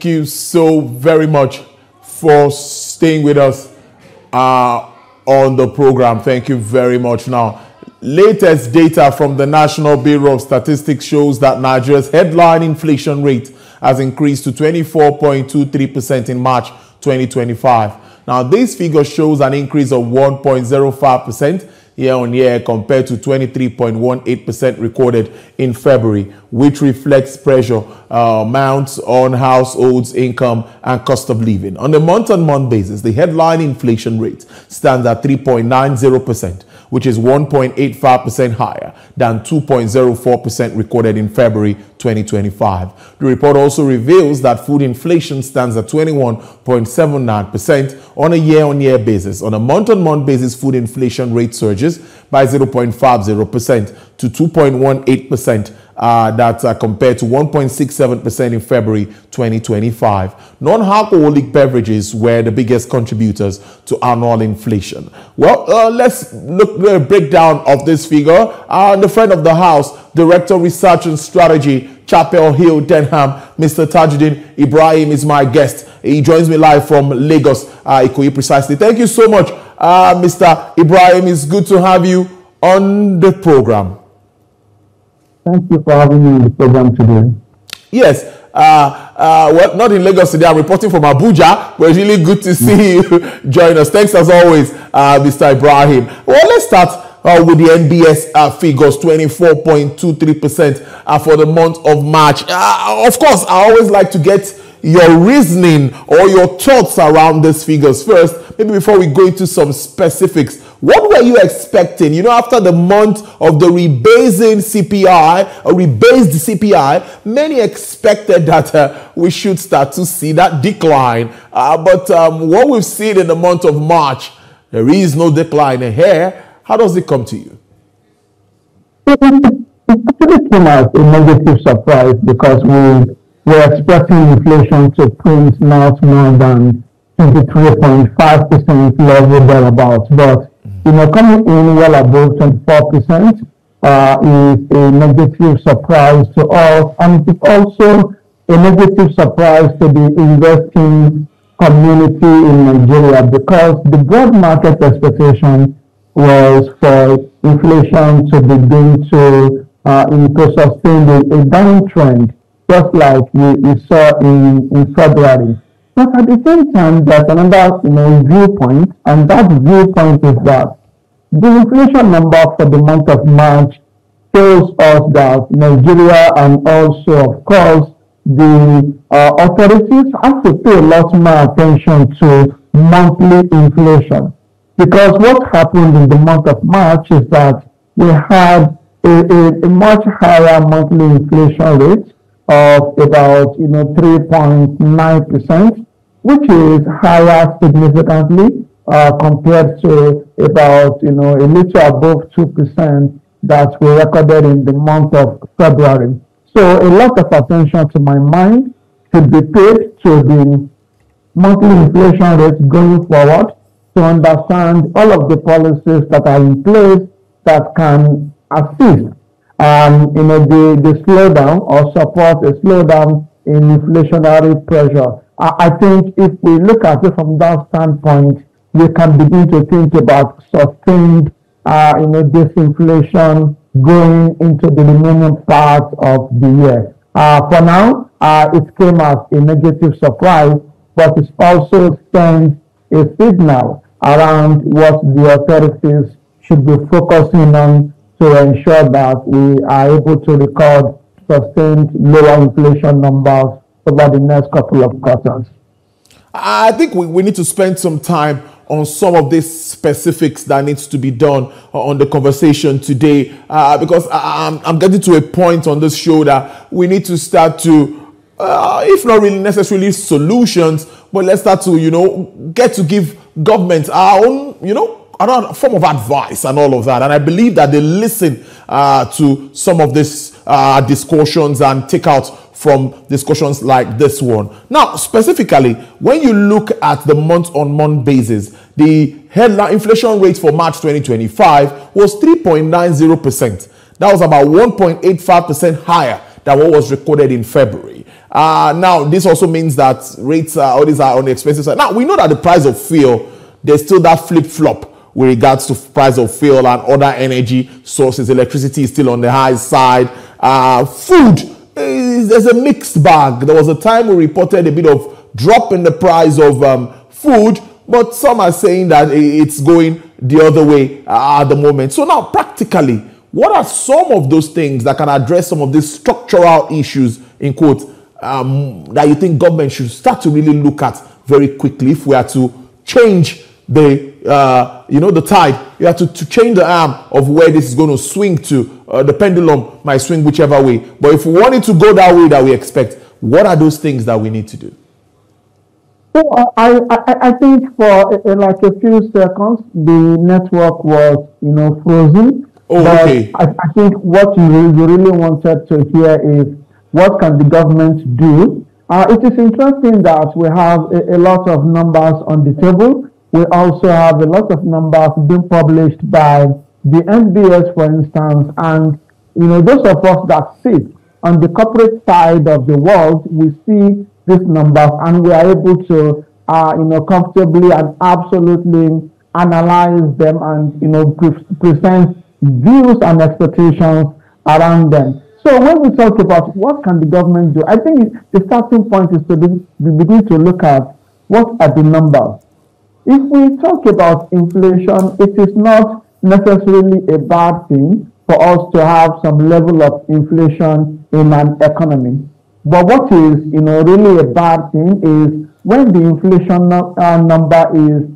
you so very much for staying with us on the program. Thank you very much. Now, latest data from the National Bureau of Statistics shows that Nigeria's headline inflation rate has increased to 24.23% in March 2025. Now, this figure shows an increase of 1.05% year-on-year compared to 23.18% recorded in February, which reflects pressure mounts on households' income and cost of living. On a month-on-month basis, the headline inflation rate stands at 3.90%, which is 1.85% higher than 2.04% recorded in February 2025. The report also reveals that food inflation stands at 21.79% on a year-on-year basis. On a month-on-month basis, food inflation rate surges by 0.50% to 2.18%. That's compared to 1.67% in February 2025. Non-alcoholic beverages were the biggest contributors to annual inflation. Well, let's look at a breakdown of this figure. The friend of the house, Director Research and Strategy, Chapel Hill, Denham, Mr. Tajuddin Ibrahim is my guest. He joins me live from Lagos, Ikoyi precisely. Thank you so much, Mr. Ibrahim. It's good to have you on the program. Thank you for having me on the program today. Yes. Well, not in Lagos today. I'm reporting from Abuja, but it's really good to see you join us. Thanks as always, Mr. Ibrahim. Well, let's start with the NBS figures, 24.23% for the month of March. Of course, I always like to get your reasoning or your thoughts around these figures first, maybe before we go into some specifics. What were you expecting? You know, after the month of the rebased CPI, many expected that we should start to see that decline. But what we've seen in the month of March, there is no decline here. How does it come to you? It actually came as a negative surprise because we were expecting inflation to print not more than 23.5% level thereabouts. But coming in well above 24% is a negative surprise to us, and it's also a negative surprise to the investing community in Nigeria because the broad market expectation was for inflation to begin to sustain a downtrend, just like we saw in February. But at the same time, there's another viewpoint, and that viewpoint is that the inflation number for the month of March shows us that Nigeria and also, of course, the authorities have to pay a lot more attention to monthly inflation. Because what happened in the month of March is that we had a much higher monthly inflation rate of about 3.9%, which is higher significantly compared to about a little above 2% that we recorded in the month of February. So a lot of attention, to my mind, should be paid to the monthly inflation rate going forward to understand all of the policies that are in place that can assist the slowdown or support a slowdown in inflationary pressure. I think if we look at it from that standpoint, we can begin to think about sustained disinflation going into the remaining part of the year. For now, it came as a negative surprise, but it also sends a signal around what the authorities should be focusing on to ensure that we are able to record sustained lower inflation numbers over the next couple of quarters. I think we need to spend some time on some of these specifics that needs to be done on the conversation today, because I'm getting to a point on this show that we need to start to, if not really necessarily solutions, but let's start to, get to give government our own, another form of advice and all of that. And I believe that they listen to some of these discussions and take out from discussions like this one. Now, specifically, when you look at the month-on-month basis, the headline inflation rate for March 2025 was 3.90%. That was about 1.85% higher than what was recorded in February. Now, this also means that rates all these are on the expensive side. Now, we know that the price of fuel, there's still that flip-flop with regards to price of fuel and other energy sources. Electricity is still on the high side. Food, there's a mixed bag. There was a time we reported a bit of drop in the price of food, but some are saying that it's going the other way at the moment. So now, practically, what are some of those things that can address some of these structural issues, in quotes, that you think government should start to really look at very quickly if we are to change the the tide? You have to change the arm of where this is going to swing to. The pendulum might swing whichever way. But if we want it to go that way that we expect, what are those things that we need to do? So I think for like a few seconds the network was frozen. Oh, but okay. I think what you really wanted to hear is what can the government do. It is interesting that we have a lot of numbers on the table. We also have a lot of numbers being published by the NBS, for instance, and those of us that sit on the corporate side of the world, we see these numbers and we are able to, comfortably and absolutely analyze them and present views and expectations around them. So when we talk about what can the government do, I think the starting point is to begin to look at what are the numbers. If we talk about inflation, it is not necessarily a bad thing for us to have some level of inflation in an economy. But what is, really a bad thing is when the inflation number is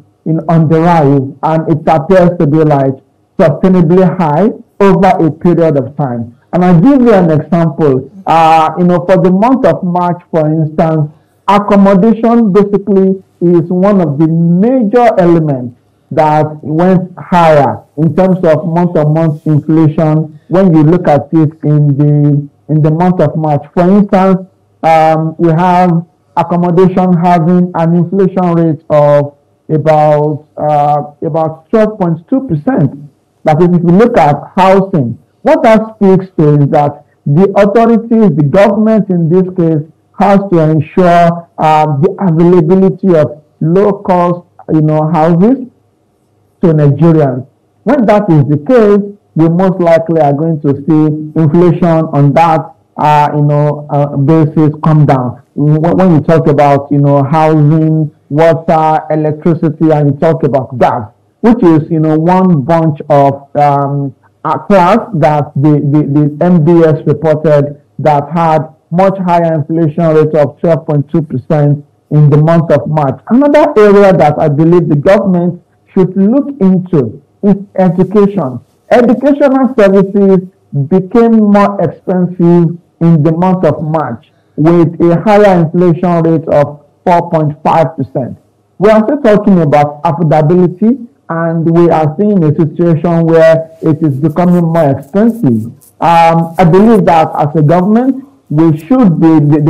on the rise and it appears to be like sustainably high over a period of time. And I'll give you an example. For the month of March, for instance, accommodation basically is one of the major elements that went higher in terms of month-on-month inflation when you look at it in the month of March. For instance, we have accommodation having an inflation rate of about 12.2%. That is, if you look at housing, what that speaks to is that the authorities, the government in this case, has to ensure the availability of low-cost, houses to Nigerians. When that is the case, we most likely are going to see inflation on that, basis come down. When you talk about, housing, water, electricity, and you talk about gas, which is, one bunch of class that the MBS reported that had much higher inflation rate of 12.2% in the month of March. Another area that I believe the government should look into is education. Educational services became more expensive in the month of March with a higher inflation rate of 4.5%. We are still talking about affordability, and we are seeing a situation where it is becoming more expensive. I believe that as a government, the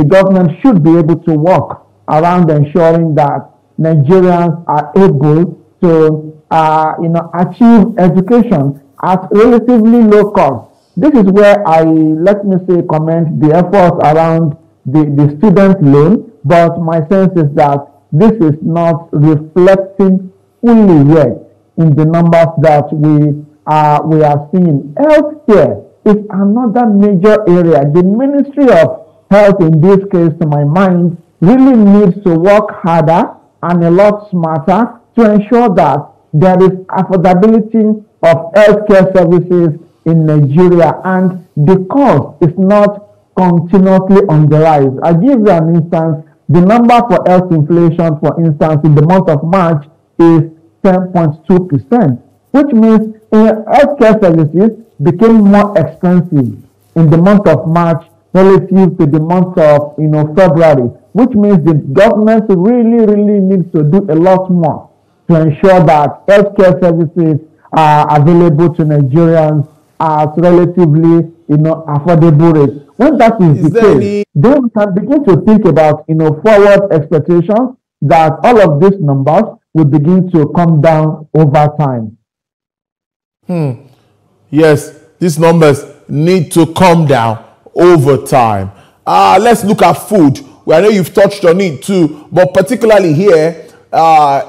government should be able to work around ensuring that Nigerians are able to, achieve education at relatively low cost. This is where commend the efforts around the student loan, but my sense is that this is not reflecting fully yet in the numbers that we are seeing. Healthcare is another major area. The Ministry of Health, in this case, to my mind, really needs to work harder and a lot smarter to ensure that there is affordability of healthcare services in Nigeria and the cost is not continuously on the rise. I give you an instance. The number for health inflation, for instance, in the month of March is 10.2%, which means healthcare services became more expensive in the month of March relative to the month of February, which means the government really needs to do a lot more to ensure that healthcare services are available to Nigerians at relatively affordable rates. When that is the case, then we can begin to think about forward expectations that all of these numbers will begin to come down over time. Yes, these numbers need to come down over time. Let's look at food. Well, I know you've touched on it too, but particularly here,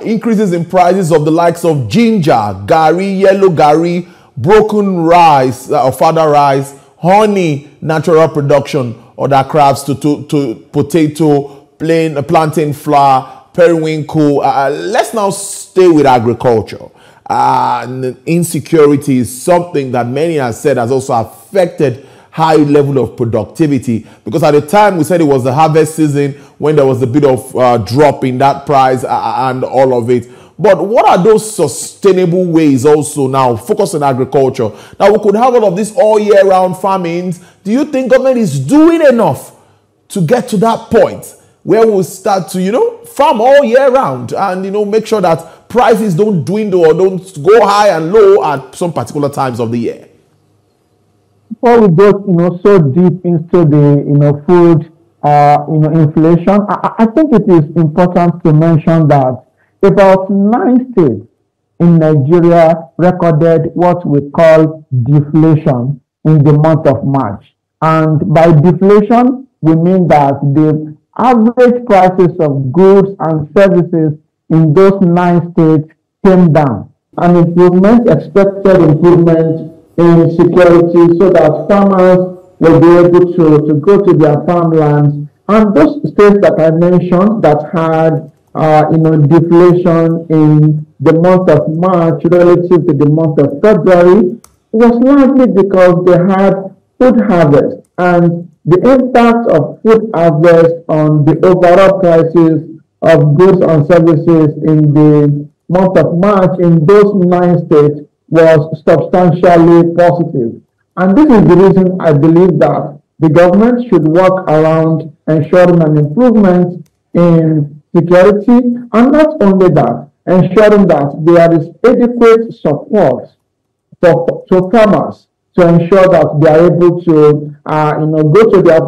increases in prices of the likes of ginger, gari, yellow gari, broken rice or fada rice, honey, natural production, other crabs to potato, plantain flour, periwinkle. Let's now stay with agriculture. Insecurity is something that many have said has also affected high level of productivity, because at the time we said it was the harvest season when there was a bit of drop in that price and all of it. But what are those sustainable ways also now, focus on agriculture? Now we could have all of this all year round farmings. Do you think government is doing enough to get to that point where we'll start to, farm all year round and, make sure that prices don't dwindle or don't go high and low at some particular times of the year? Before we go, so deep into the, food, inflation, I think it is important to mention that about 9 states in Nigeria recorded what we call deflation in the month of March. And by deflation, we mean that the average prices of goods and services in those 9 states came down. An improvement, expected improvement in security, so that farmers will be able to go to their farmlands. And those states that I mentioned that had deflation in the month of March relative to the month of February was largely because they had food harvest, and the impact of food harvest on the overall prices of goods and services in the month of March in those 9 states was substantially positive. And this is the reason I believe that the government should work around ensuring an improvement in security, and not only that, ensuring that there is adequate support to farmers to ensure that they are able to go to their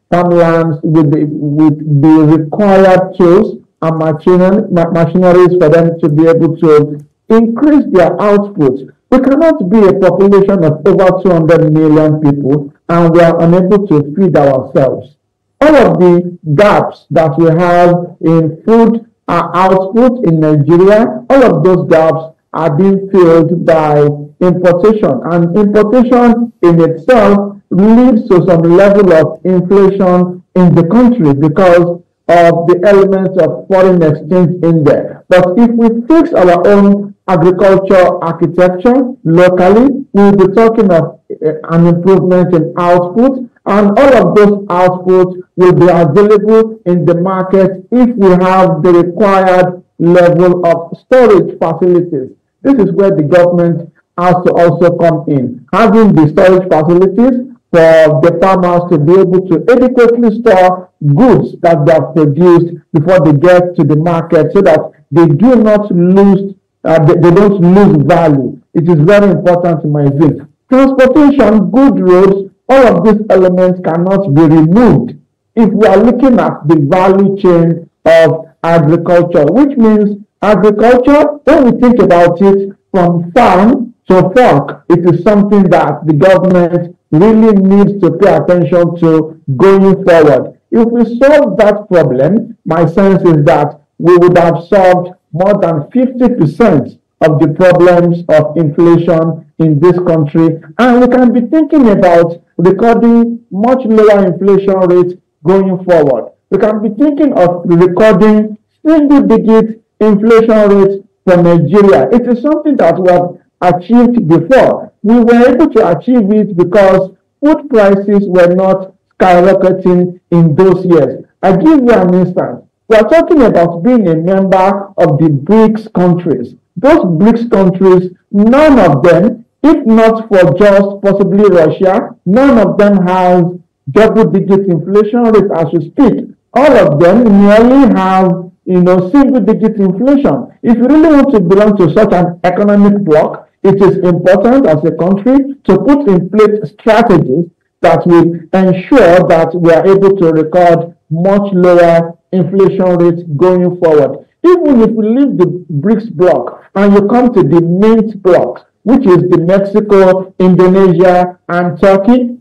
farmlands with the required tools and machineries for them to be able to increase their output. We cannot be a population of over 200 million people and we are unable to feed ourselves. All of the gaps that we have in food output in Nigeria, all of those gaps are being filled by importation. And importation in itself leads to some level of inflation in the country because of the elements of foreign exchange in there. But if we fix our own agriculture architecture locally, we'll be talking of an improvement in output, and all of those outputs will be available in the market if we have the required level of storage facilities. This is where the government has to also come in, having the storage facilities for the farmers to be able to adequately store goods that they have produced before they get to the market, so that they do not lose, they don't lose value. It is very important in my view. Transportation, good roads, all of these elements cannot be removed if we are looking at the value chain of agriculture, which means agriculture, when we think about it from farm to fork, it is something that the government really needs to pay attention to going forward. If we solve that problem, my sense is that we would have solved more than 50% of the problems of inflation in this country, and we can be thinking about recording much lower inflation rates going forward. We can be thinking of recording single-digit inflation rates for Nigeria. It is something that we have achieved before. We were able to achieve it because food prices were not skyrocketing in those years. I give you an instance. We are talking about being a member of the BRICS countries. Those BRICS countries, none of them, if not for just possibly Russia, none of them has double-digit inflation rates as we speak. All of them merely have, single-digit inflation. If you really want to belong to such an economic bloc, it is important as a country to put in place strategies that will ensure that we are able to record much lower inflation rates going forward. Even if we leave the BRICS bloc and you come to the MINT bloc, which is the Mexico, Indonesia, and Turkey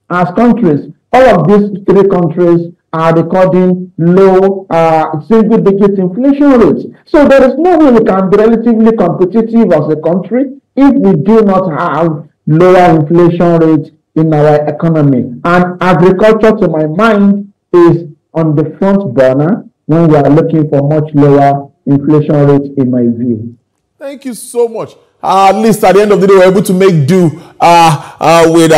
as countries, All of these three countries are recording low single-digit inflation rates. So there is no way we can be relatively competitive as a country if we do not have lower inflation rates in our economy. And agriculture, to my mind, is on the front burner when we are looking for much lower inflation rates, in my view. Thank you so much. At least at the end of the day, we're able to make do with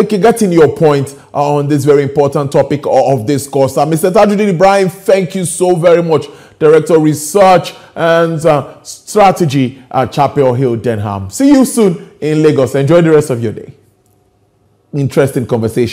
getting your point on this very important topic of this course. Mr. Tajudeen Ibrahim, thank you so very much. Director of Research and Strategy at Chapel Hill, Denham. See you soon in Lagos. Enjoy the rest of your day. Interesting conversation.